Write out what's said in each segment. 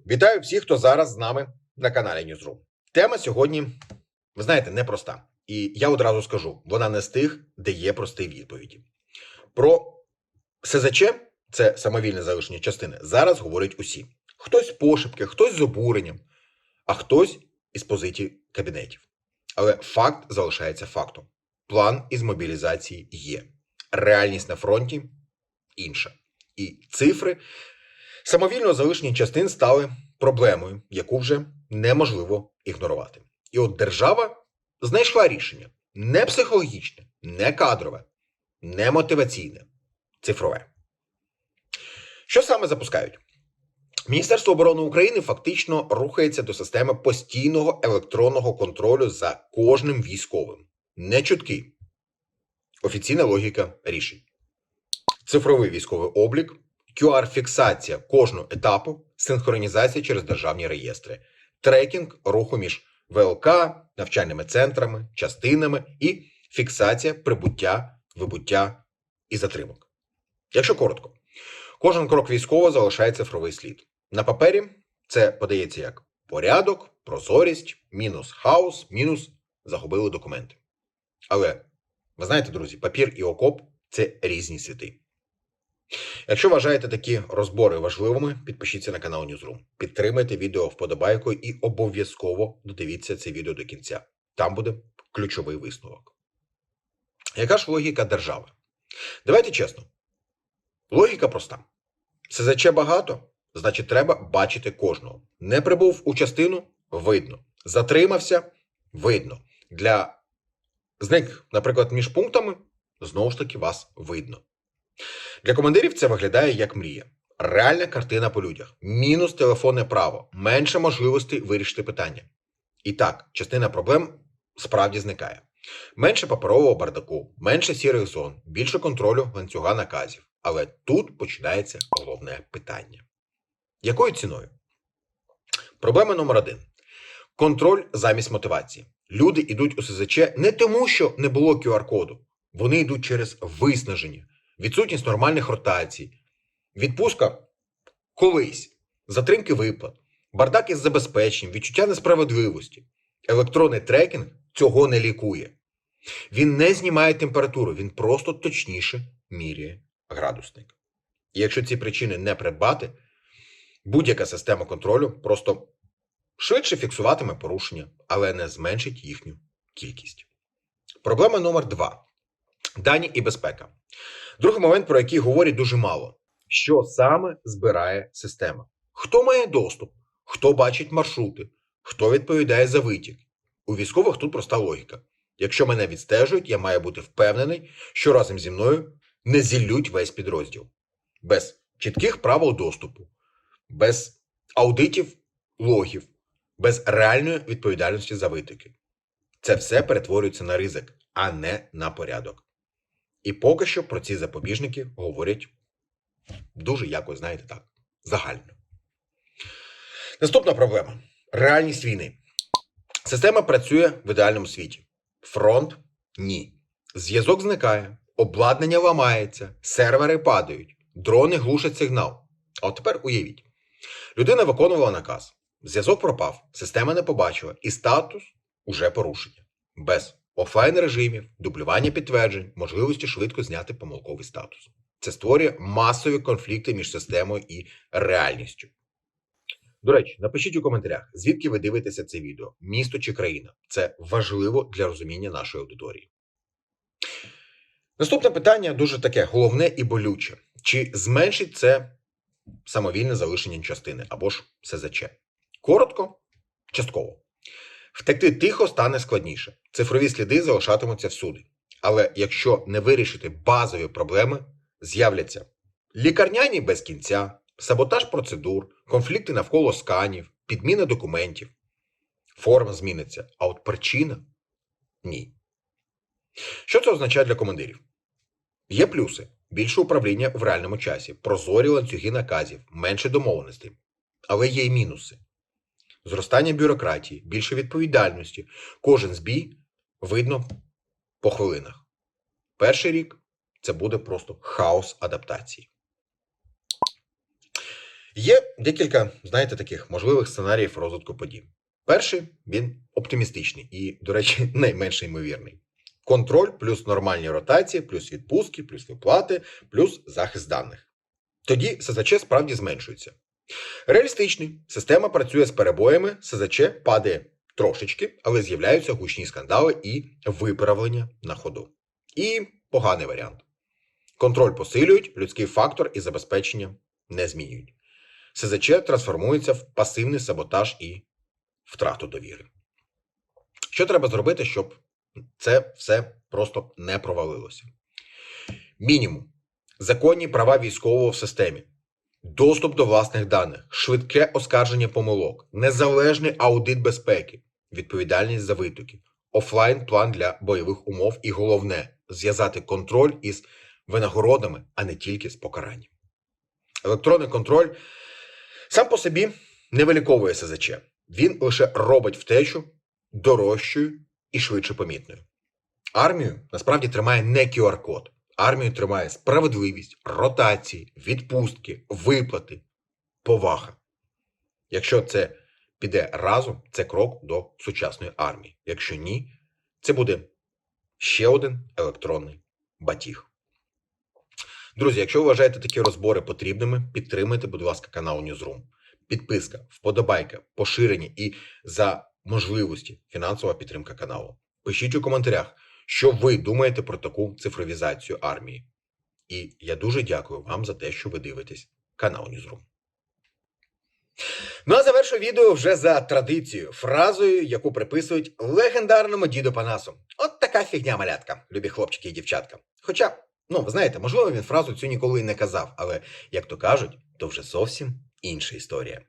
Вітаю всіх, хто зараз з нами на каналі Newsroom. Тема сьогодні, ви знаєте, непроста. І я одразу скажу, вона не з тих, де є прості відповіді. Про СЗЧ, це самовільне залишення частини, зараз говорять усі. Хтось пошепки, хтось з обуренням, а хтось із позицій кабінетів. Але факт залишається фактом. План із мобілізації є. Реальність на фронті інша. І цифри самовільного залишення частин стали проблемою, яку вже неможливо ігнорувати. І от держава знайшла рішення не психологічне, не кадрове, не мотиваційне, цифрове. Що саме запускають? Міністерство оборони України фактично рухається до системи постійного електронного контролю за кожним військовим. Не чутки. Офіційна логіка рішень. Цифровий військовий облік, QR-фіксація кожного етапу, синхронізація через державні реєстри, трекінг руху між ВЛК, навчальними центрами, частинами і фіксація прибуття, вибуття і затримок. Якщо коротко, кожен крок військового залишає цифровий слід. На папері це подається як порядок, прозорість, мінус хаос, мінус загубили документи. Але, ви знаєте, друзі, папір і окоп – це різні світи. Якщо вважаєте такі розбори важливими, підпишіться на канал Newsroom. Підтримайте відео вподобайкою і обов'язково додивіться це відео до кінця. Там буде ключовий висновок. Яка ж логіка держави? Давайте чесно. Логіка проста. СЗЧ багато, значить треба бачити кожного. Не прибув у частину – видно. Затримався – видно. Зник, наприклад, між пунктами – знову ж таки вас видно. Для командирів це виглядає як мрія. Реальна картина по людях. Мінус телефонне право. Менше можливостей вирішити питання. І так, частина проблем справді зникає. Менше паперового бардаку, менше сірих зон, більше контролю ланцюга наказів. Але тут починається головне питання. Якою ціною? Проблема номер 1. Контроль замість мотивації. Люди йдуть у СЗЧ не тому, що не було QR-коду. Вони йдуть через виснаження. Відсутність нормальних ротацій, відпустка колись, затримки виплат, бардак із забезпеченням, відчуття несправедливості. Електронний трекінг цього не лікує. Він не знімає температуру, він просто точніше міряє градусник. І якщо ці причини не придбати, будь-яка система контролю просто швидше фіксуватиме порушення, але не зменшить їхню кількість. Проблема номер 2. Дані і безпека. Другий момент, про який говорять дуже мало. Що саме збирає система? Хто має доступ? Хто бачить маршрути? Хто відповідає за витік? У військових тут проста логіка. Якщо мене відстежують, я маю бути впевнений, що разом зі мною не зіллють весь підрозділ. Без чітких правил доступу, без аудитів логів, без реальної відповідальності за витоки. Це все перетворюється на ризик, а не на порядок. І поки що про ці запобіжники говорять дуже якось, знаєте так, загально. Наступна проблема. Реальність війни. Система працює в ідеальному світі. Фронт – ні. Зв'язок зникає, обладнання ламається, сервери падають, дрони глушать сигнал. А от тепер уявіть. Людина виконувала наказ. Зв'язок пропав, система не побачила і статус уже порушення. Без офлайн режимів, дублювання підтверджень, можливості швидко зняти помилковий статус. Це створює масові конфлікти між системою і реальністю. До речі, напишіть у коментарях, звідки ви дивитеся це відео, місто чи країна. Це важливо для розуміння нашої аудиторії. Наступне питання дуже таке головне і болюче. Чи зменшить це самовільне залишення частини або ж СЗЧ? Коротко, частково. Втекти тихо стане складніше. Цифрові сліди залишатимуться всюди. Але якщо не вирішити базові проблеми, з'являться лікарняні без кінця, саботаж процедур, конфлікти навколо сканів, підміна документів. Форма зміниться, а от причина – ні. Що це означає для командирів? Є плюси. Більше управління в реальному часі, прозорі ланцюги наказів, менше домовленостей. Але є й мінуси. Зростання бюрократії, більше відповідальності. Кожен збій видно по хвилинах. Перший рік це буде просто хаос адаптації. Є декілька, знаєте, таких можливих сценаріїв розвитку подій. Перший, він оптимістичний і, до речі, найменш ймовірний. Контроль плюс нормальні ротації, плюс відпустки, плюс виплати, плюс захист даних. Тоді СЗЧ справді зменшується. Реалістичний. Система працює з перебоями, СЗЧ падає трошечки, але з'являються гучні скандали і виправлення на ходу. І поганий варіант. Контроль посилюють, людський фактор і забезпечення не змінюють. СЗЧ трансформується в пасивний саботаж і втрату довіри. Що треба зробити, щоб це все просто не провалилося? Мінімум. Законні права військового в системі. Доступ до власних даних, швидке оскарження помилок, незалежний аудит безпеки, відповідальність за витоки, офлайн-план для бойових умов і головне – зв'язати контроль із винагородами, а не тільки з покаранням. Електронний контроль сам по собі не виліковує СЗЧ. Він лише робить втечу дорожчою і швидше помітною. Армію насправді тримає не QR-код. Армію тримає справедливість, ротації, відпустки, виплати, повага. Якщо це піде разом, це крок до сучасної армії. Якщо ні, це буде ще один електронний батіг. Друзі, якщо ви вважаєте такі розбори потрібними, підтримайте, будь ласка, канал Newsroom. Підписка, вподобайка, поширення і за можливості фінансова підтримка каналу. Пишіть у коментарях, що ви думаєте про таку цифровізацію армії. І я дуже дякую вам за те, що ви дивитесь канал Newsroom. Ну а завершу відео вже за традицією, фразою, яку приписують легендарному діду Панасу. От така фігня, малятка, любі хлопчики і дівчатка. Хоча, ви знаєте, можливо, він фразу цю ніколи і не казав, але, як то кажуть, то вже зовсім інша історія.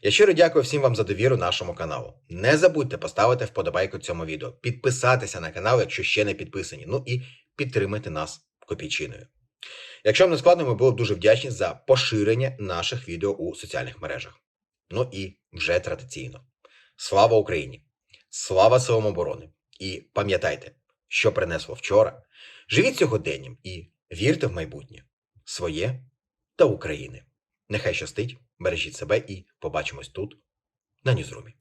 Я щиро дякую всім вам за довіру нашому каналу. Не забудьте поставити вподобайку цьому відео, підписатися на канал, якщо ще не підписані, і підтримати нас копійчиною. Якщо вам не складно, ми були б дуже вдячні за поширення наших відео у соціальних мережах. І вже традиційно. Слава Україні! Слава Силам оборони! І пам'ятайте, що принесло вчора. Живіть сьогоденням і вірте в майбутнє. Своє та України. Нехай щастить, бережіть себе і побачимось тут, на Ньюзрумі.